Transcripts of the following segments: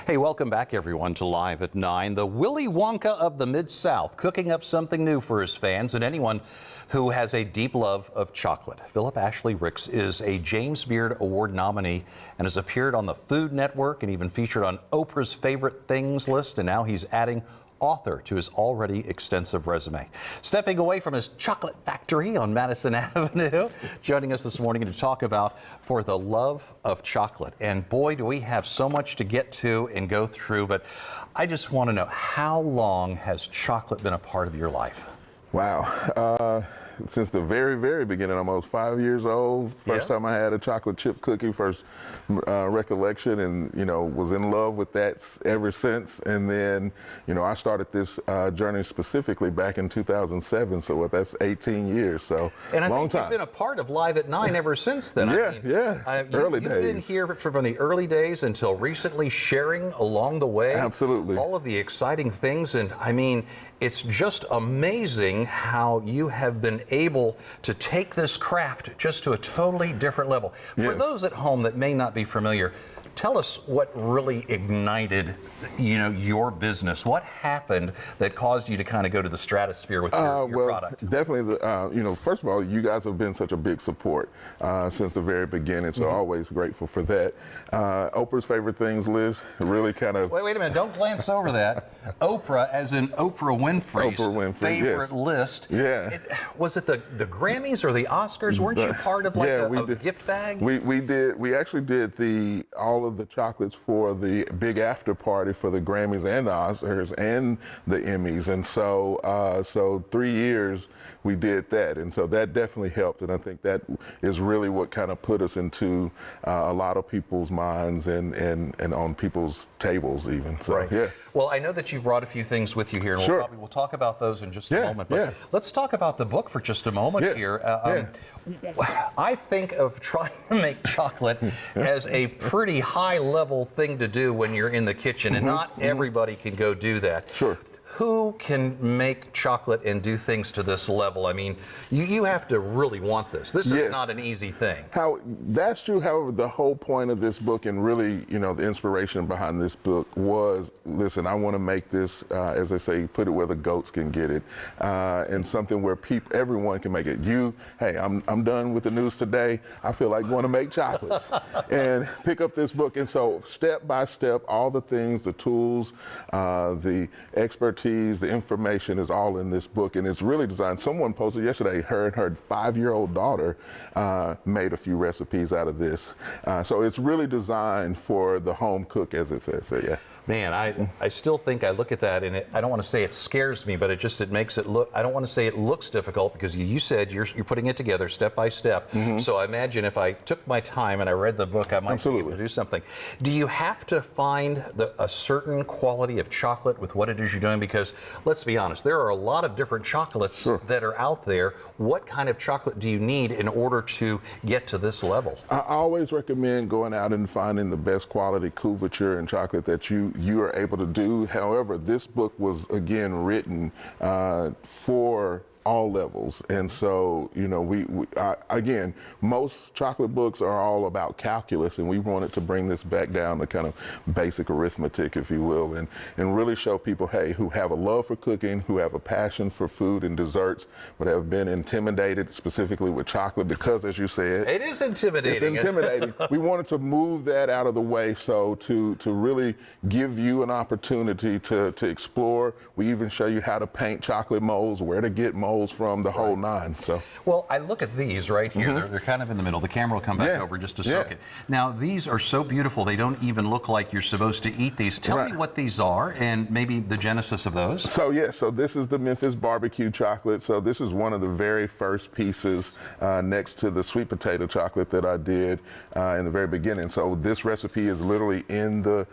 Hey, welcome back everyone to Live at 9. The Willy Wonka of the Mid-South, cooking up something new for his fans and anyone who has a deep love of chocolate. Philip Ashley Ricks is a James Beard Award nominee and has appeared on the Food Network and even featured on Oprah's Favorite Things list, and now he's adding author to his already extensive resume. Stepping away from his chocolate factory on Madison Avenue, joining us this morning to talk about For the Love of Chocolate. And boy, do we have so much to get to and go through, but I just want to know, how long has chocolate been a part of your life? Wow. Since the very, very beginning, almost 5 years old. First time I had a chocolate chip cookie, first recollection, and, was in love with that ever since. And then, I started this journey specifically back in 2007. So that's 18 years. So and I long think time. You've been a part of Live at 9 ever since then. Early days. You've been here from the early days until recently, sharing along the way. Absolutely. All of the exciting things. And I mean, it's just amazing how you have been able to take this craft just to a totally different level. For those at home that may not be familiar, tell us what really ignited, your business. What happened that caused you to kind of go to the stratosphere with your product? Definitely, first of all, you guys have been such a big support since the very beginning, so always grateful for that. Oprah's Favorite Things list really kind of... Wait a minute, don't glance over that. Oprah, as in Oprah Winfrey's favorite list. Yeah. Was it the Grammys or the Oscars? Weren't you part of a gift bag? We actually did all of the chocolates for the big after party for the Grammys and the Oscars and the Emmys, and so 3 years we did that, and so that definitely helped, and I think that is really what kind of put us into a lot of people's minds and on people's tables even. So, right. Yeah. Well, I know that you've brought a few things with you here, and we'll talk about those in just a moment. But let's talk about the book for just a moment here. I think of trying to make chocolate as a pretty high-level thing to do when you're in the kitchen, and not everybody can go do that. Sure. Who can make chocolate and do things to this level? I mean, you have to really want this. This is not an easy thing. That's true. However, the whole point of this book, and really, the inspiration behind this book was, listen, I want to make this, as they say, put it where the goats can get it, and something where everyone can make it. Hey, I'm done with the news today. I feel like going to make chocolates, and pick up this book. And so, step by step, all the things, the tools, the expertise, the information is all in this book, and it's really designed. Someone posted yesterday, her 5-year-old daughter made a few recipes out of this. So it's really designed for the home cook, as it says. So, Man, I still think I look at that, and I don't want to say it scares me, but it makes it look, I don't want to say it looks difficult, because you said you're putting it together step by step. So I imagine if I took my time and I read the book, I might be able to do something. Do you have to find a certain quality of chocolate with what it is you're doing? Because let's be honest, there are a lot of different chocolates that are out there. What kind of chocolate do you need in order to get to this level? I always recommend going out and finding the best quality couverture and chocolate that you are able to do. However, this book was, again, written for all levels, and so again, most chocolate books are all about calculus, and we wanted to bring this back down to kind of basic arithmetic, if you will, and really show people, hey, who have a love for cooking, who have a passion for food and desserts, but have been intimidated specifically with chocolate because, as you said, it is intimidating. It's intimidating. We wanted to move that out of the way, so to really give you an opportunity to explore. We even show you how to paint chocolate molds, where to get molds from, the whole nine. So, well, I look at these right here. They're kind of in the middle. The camera will come back over just to soak it. Now, these are so beautiful. They don't even look like you're supposed to eat these. Tell me what these are and maybe the genesis of those. So, so this is the Memphis barbecue chocolate. So this is one of the very first pieces next to the sweet potato chocolate that I did in the very beginning. So this recipe is literally in the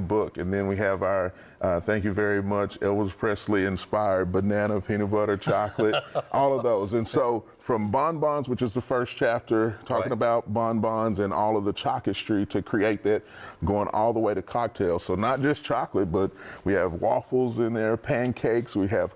book. And then we have our Thank you very much. Elvis Presley inspired banana, peanut butter, chocolate, all of those. And so from bonbons, which is the first chapter, talking about bonbons and all of the chockistry to create that, going all the way to cocktails. So not just chocolate, but we have waffles in there, pancakes. We have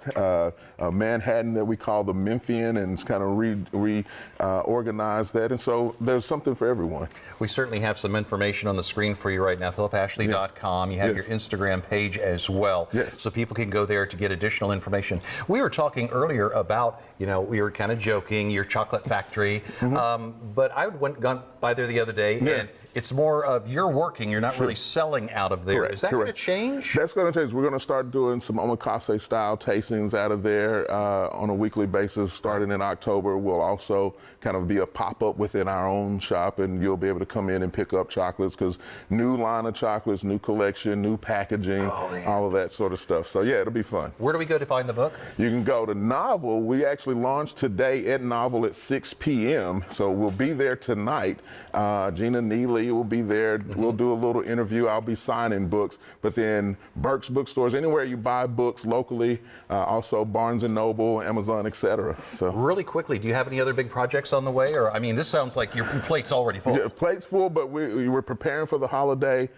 a Manhattan that we call the Memphian, and it's kind of reorganized that. And so there's something for everyone. We certainly have some information on the screen for you right now, philipashley.com. You have your Instagram page as well, so people can go there to get additional information. We were talking earlier about, we were kind of joking, your chocolate factory, but I went gone by there the other day, and it's more of you're working, you're not really selling out of there. Is that going to change? That's going to change. We're going to start doing some omakase style tastings out of there on a weekly basis starting in October. We'll also kind of be a pop-up within our own shop, and you'll be able to come in and pick up chocolates, because new line of chocolates, new collection, new packaging, all of that sort of stuff. So yeah, it'll be fun. Where do we go to find the book? You can go to Novel. We actually launched today at Novel at 6 p.m. So we'll be there tonight. Gina Neely will be there. We'll do a little interview. I'll be signing books. But then Burke's bookstores, anywhere you buy books locally, also Barnes & Noble, Amazon, etc. So really quickly, do you have any other big projects on the way? Or, I mean, this sounds like your plate's already full. Yeah, plate's full, but we're preparing for the holiday,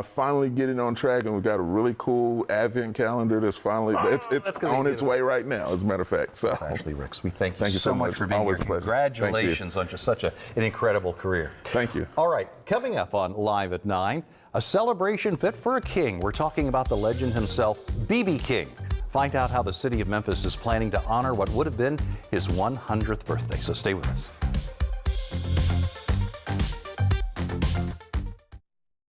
finally getting on track, and we've got a really cool Advent calendar that's finally, it's on its way right now, as a matter of fact. So, Ashley Ricks, we thank you so much for being Always here. A pleasure. Congratulations on just such an incredible career. Thank you. All right, coming up on Live at 9, a celebration fit for a king. We're talking about the legend himself, B.B. King. Find out how the city of Memphis is planning to honor what would have been his 100th birthday. So stay with us.